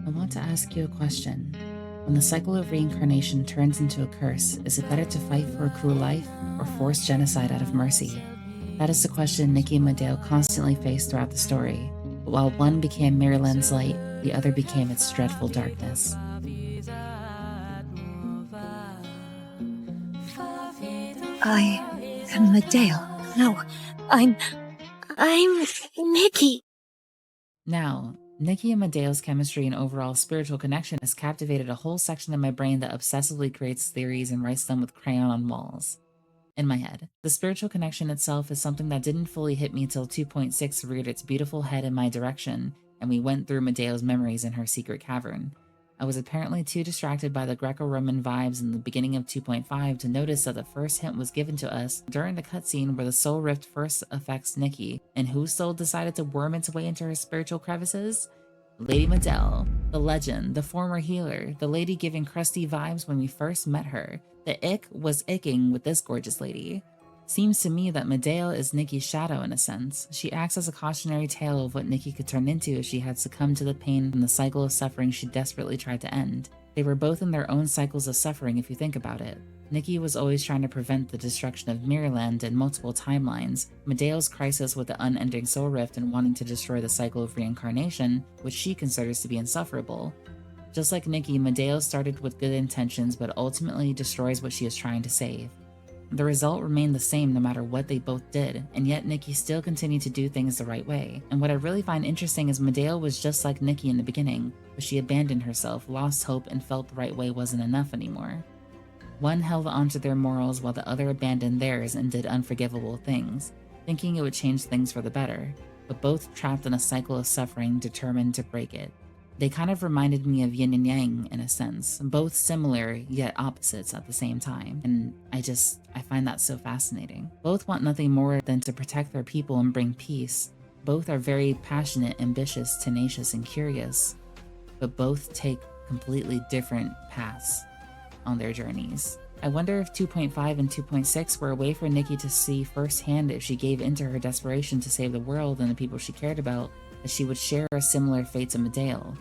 I want to ask you a question. When the cycle of reincarnation turns into a curse, is it better to fight for a cruel life or force genocide out of mercy? That is the question Nikki and Medael constantly face throughout the story. But while one became Miraland's light, the other became its dreadful darkness. I am Medael. No, I'm Nikki. Now, Nikki and Medael's chemistry and overall spiritual connection has captivated a whole section of my brain that obsessively creates theories and writes them with crayon on walls. In my head, the spiritual connection itself is something that didn't fully hit me till 2.6 reared its beautiful head in my direction, and we went through Medael's memories in her secret cavern. I was apparently too distracted by the Greco-Roman vibes in the beginning of 2.5 to notice that the first hint was given to us during the cutscene where the soul rift first affects Nikki, and whose soul decided to worm its way into her spiritual crevices? Lady Medael, the legend, the former healer, the lady giving crusty vibes when we first met her. The ick was icking with this gorgeous lady. Seems to me that Medael is Nikki's shadow in a sense. She acts as a cautionary tale of what Nikki could turn into if she had succumbed to the pain and the cycle of suffering she desperately tried to end. They were both in their own cycles of suffering if you think about it. Nikki was always trying to prevent the destruction of Miraland in multiple timelines. Medael's crisis with the unending soul rift and wanting to destroy the cycle of reincarnation, which she considers to be insufferable. Just like Nikki, Medael started with good intentions but ultimately destroys what she is trying to save. The result remained the same no matter what they both did, and yet Nikki still continued to do things the right way. And what I really find interesting is Medael was just like Nikki in the beginning, but she abandoned herself, lost hope, and felt the right way wasn't enough anymore. One held onto their morals while the other abandoned theirs and did unforgivable things, thinking it would change things for the better, but both trapped in a cycle of suffering determined to break it. They kind of reminded me of yin and yang in a sense, both similar yet opposites at the same time, and I find that so fascinating. Both want nothing more than to protect their people and bring peace. Both are very passionate, ambitious, tenacious, and curious, but both take completely different paths on their journeys. I wonder if 2.5 and 2.6 were a way for Nikki to see firsthand if she gave into her desperation to save the world and the people she cared about, that she would share a similar fate to Medael.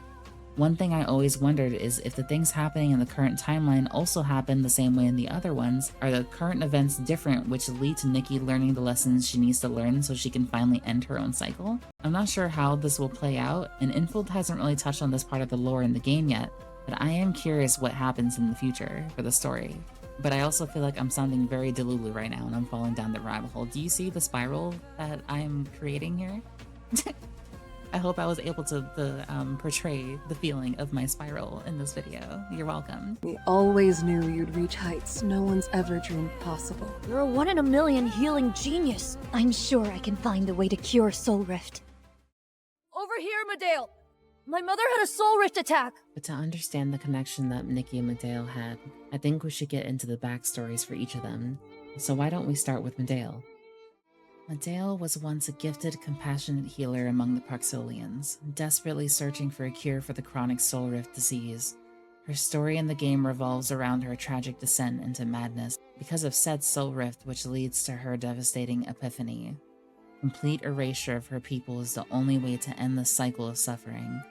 One thing I always wondered is if the things happening in the current timeline also happen the same way in the other ones, are the current events different which lead to Nikki learning the lessons she needs to learn so she can finally end her own cycle? I'm not sure how this will play out, and Infield hasn't really touched on this part of the lore in the game yet, but I am curious what happens in the future for the story. But I also feel like I'm sounding very Delulu right now and I'm falling down the rabbit hole. Do you see the spiral that I'm creating here? I hope I was able to portray the feeling of my spiral in this video. You're welcome. We always knew you'd reach heights no one's ever dreamed possible. You're a 1 in a million healing genius. I'm sure I can find a way to cure Soulrift. Over here, Medael! My mother had a Soulrift attack! But to understand the connection that Nikki and Medael had, I think we should get into the backstories for each of them. So why don't we start with Medael? Medael was once a gifted, compassionate healer among the Praxolians, desperately searching for a cure for the chronic soul rift disease. Her story in the game revolves around her tragic descent into madness because of said soul rift, which leads to her devastating epiphany. Complete erasure of her people is the only way to end the cycle of suffering.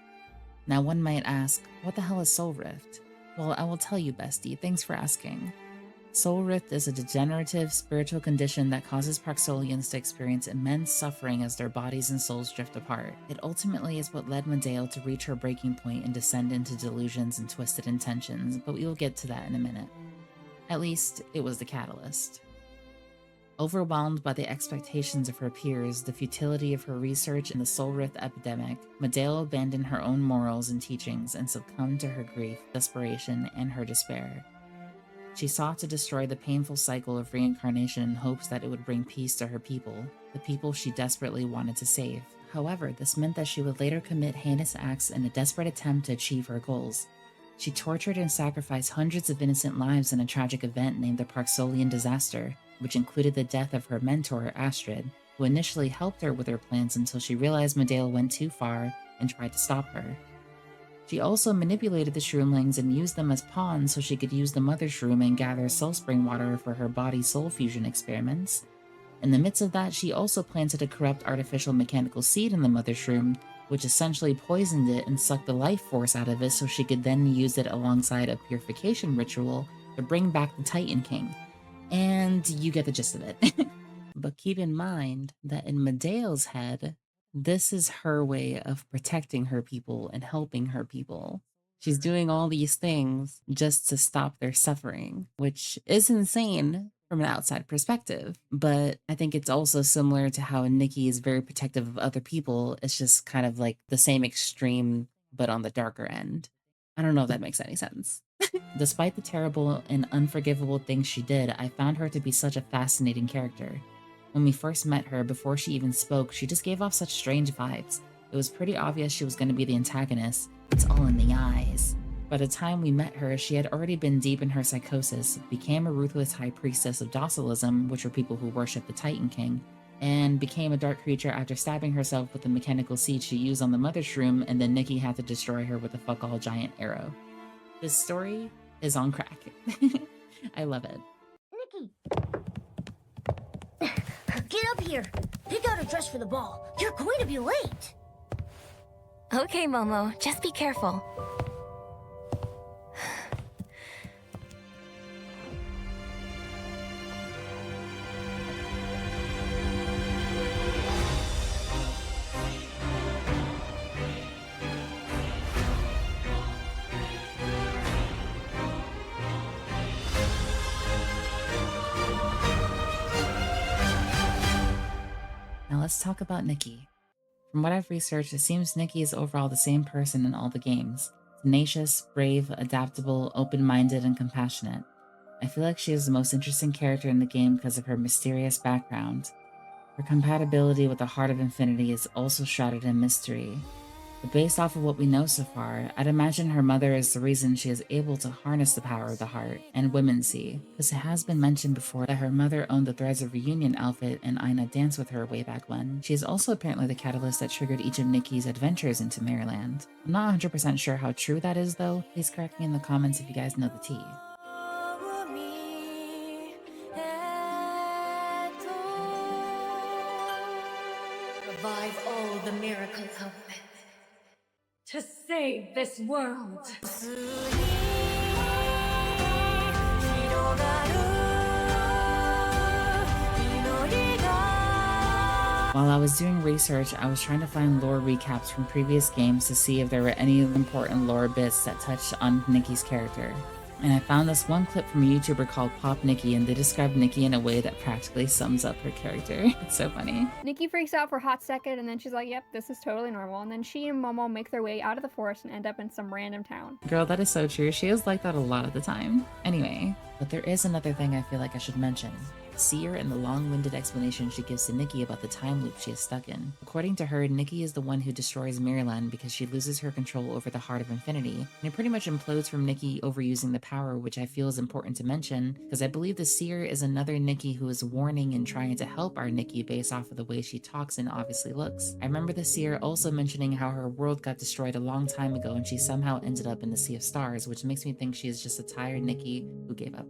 Now one might ask, what the hell is soul rift? Well, I will tell you, bestie, thanks for asking. Soul rift is a degenerative spiritual condition that causes Praxolians to experience immense suffering as their bodies and souls drift apart. It ultimately is what led Medael to reach her breaking point and descend into delusions and twisted intentions, but we will get to that in a minute. At least, it was the catalyst. Overwhelmed by the expectations of her peers, the futility of her research in the soul rift epidemic, Medael abandoned her own morals and teachings and succumbed to her grief, desperation, and her despair. She sought to destroy the painful cycle of reincarnation in hopes that it would bring peace to her people, the people she desperately wanted to save. However, this meant that she would later commit heinous acts in a desperate attempt to achieve her goals. She tortured and sacrificed hundreds of innocent lives in a tragic event named the Praxolian Disaster, which included the death of her mentor, Astrid, who initially helped her with her plans until she realized Medael went too far and tried to stop her. She also manipulated the shroomlings and used them as pawns so she could use the mother shroom and gather soul spring water for her body-soul fusion experiments. In the midst of that, she also planted a corrupt artificial mechanical seed in the mother shroom which essentially poisoned it and sucked the life force out of it so she could then use it alongside a purification ritual to bring back the Titan King. And you get the gist of it. But keep in mind that in Medael's head, this is her way of protecting her people and helping her people. She's doing all these things just to stop their suffering, which is insane from an outside perspective. But I think it's also similar to how Nikki is very protective of other people. It's just kind of like the same extreme, but on the darker end. I don't know if that makes any sense. Despite the terrible and unforgivable things she did, I found her to be such a fascinating character. When we first met her, before she even spoke, she just gave off such strange vibes. It was pretty obvious she was going to be the antagonist. It's all in the eyes. By the time we met her, she had already been deep in her psychosis, became a ruthless high priestess of docilism, which are people who worship the Titan King, and became a dark creature after stabbing herself with the mechanical seed she used on the mother shroom, and then Nikki had to destroy her with a fuck-all giant arrow. This story is on crack. I love it. Nikki! Get up here! Pick out a dress for the ball. You're going to be late! Okay, Momo, just be careful. Now let's talk about Nikki. From what I've researched, it seems Nikki is overall the same person in all the games. Tenacious, brave, adaptable, open-minded, and compassionate. I feel like she is the most interesting character in the game because of her mysterious background. Her compatibility with the Heart of Infinity is also shrouded in mystery. But based off of what we know so far, I'd imagine her mother is the reason she is able to harness the power of the heart and womency, because it has been mentioned before that her mother owned the Threads of Reunion outfit and Aina danced with her way back when. She is also apparently the catalyst that triggered each of Nikki's adventures into Miraland. I'm not 100% sure how true that is though. Please correct me in the comments if you guys know the tea. Revive all the miracle element. To save this world. While I was doing research, I was trying to find lore recaps from previous games to see if there were any important lore bits that touched on Nikki's character. And I found this one clip from a YouTuber called Pop Nikki, and they described Nikki in a way that practically sums up her character. It's so funny. Nikki freaks out for a hot second, and then she's like, yep, this is totally normal. And then she and Momo make their way out of the forest and end up in some random town. Girl, that is so true. She is like that a lot of the time. Anyway, but there is another thing I feel like I should mention. Seer and the long-winded explanation she gives to Nikki about the time loop she is stuck in. According to her, Nikki is the one who destroys Miraland because she loses her control over the Heart of Infinity, and it pretty much implodes from Nikki overusing the power, which I feel is important to mention, because I believe the Seer is another Nikki who is warning and trying to help our Nikki based off of the way she talks and obviously looks. I remember the Seer also mentioning how her world got destroyed a long time ago and she somehow ended up in the Sea of Stars, which makes me think she is just a tired Nikki who gave up.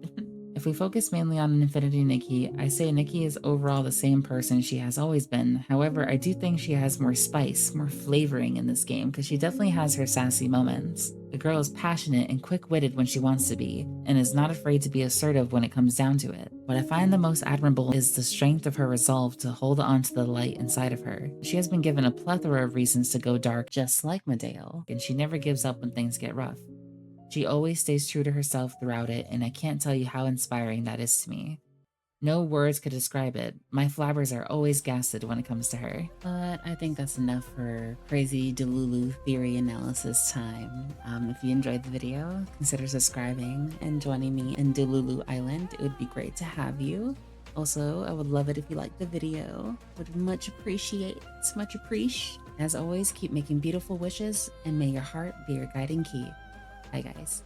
If we focus mainly on Infinity Nikki, I say Nikki is overall the same person she has always been. However, I do think she has more spice, more flavoring in this game, because she definitely has her sassy moments. The girl is passionate and quick-witted when she wants to be, and is not afraid to be assertive when it comes down to it. What I find the most admirable is the strength of her resolve to hold on to the light inside of her. She has been given a plethora of reasons to go dark, just like Medael, and she never gives up when things get rough. She always stays true to herself throughout it, and I can't tell you how inspiring that is to me. No words could describe it. My flabbers are always gasted when it comes to her. But I think that's enough for crazy Delulu theory analysis time. If you enjoyed the video, consider subscribing and joining me in Delulu Island. It would be great to have you. Also, I would love it if you liked the video. Would much appreciate. Much appreciate. As always, keep making beautiful wishes, and may your heart be your guiding key. Bye, guys.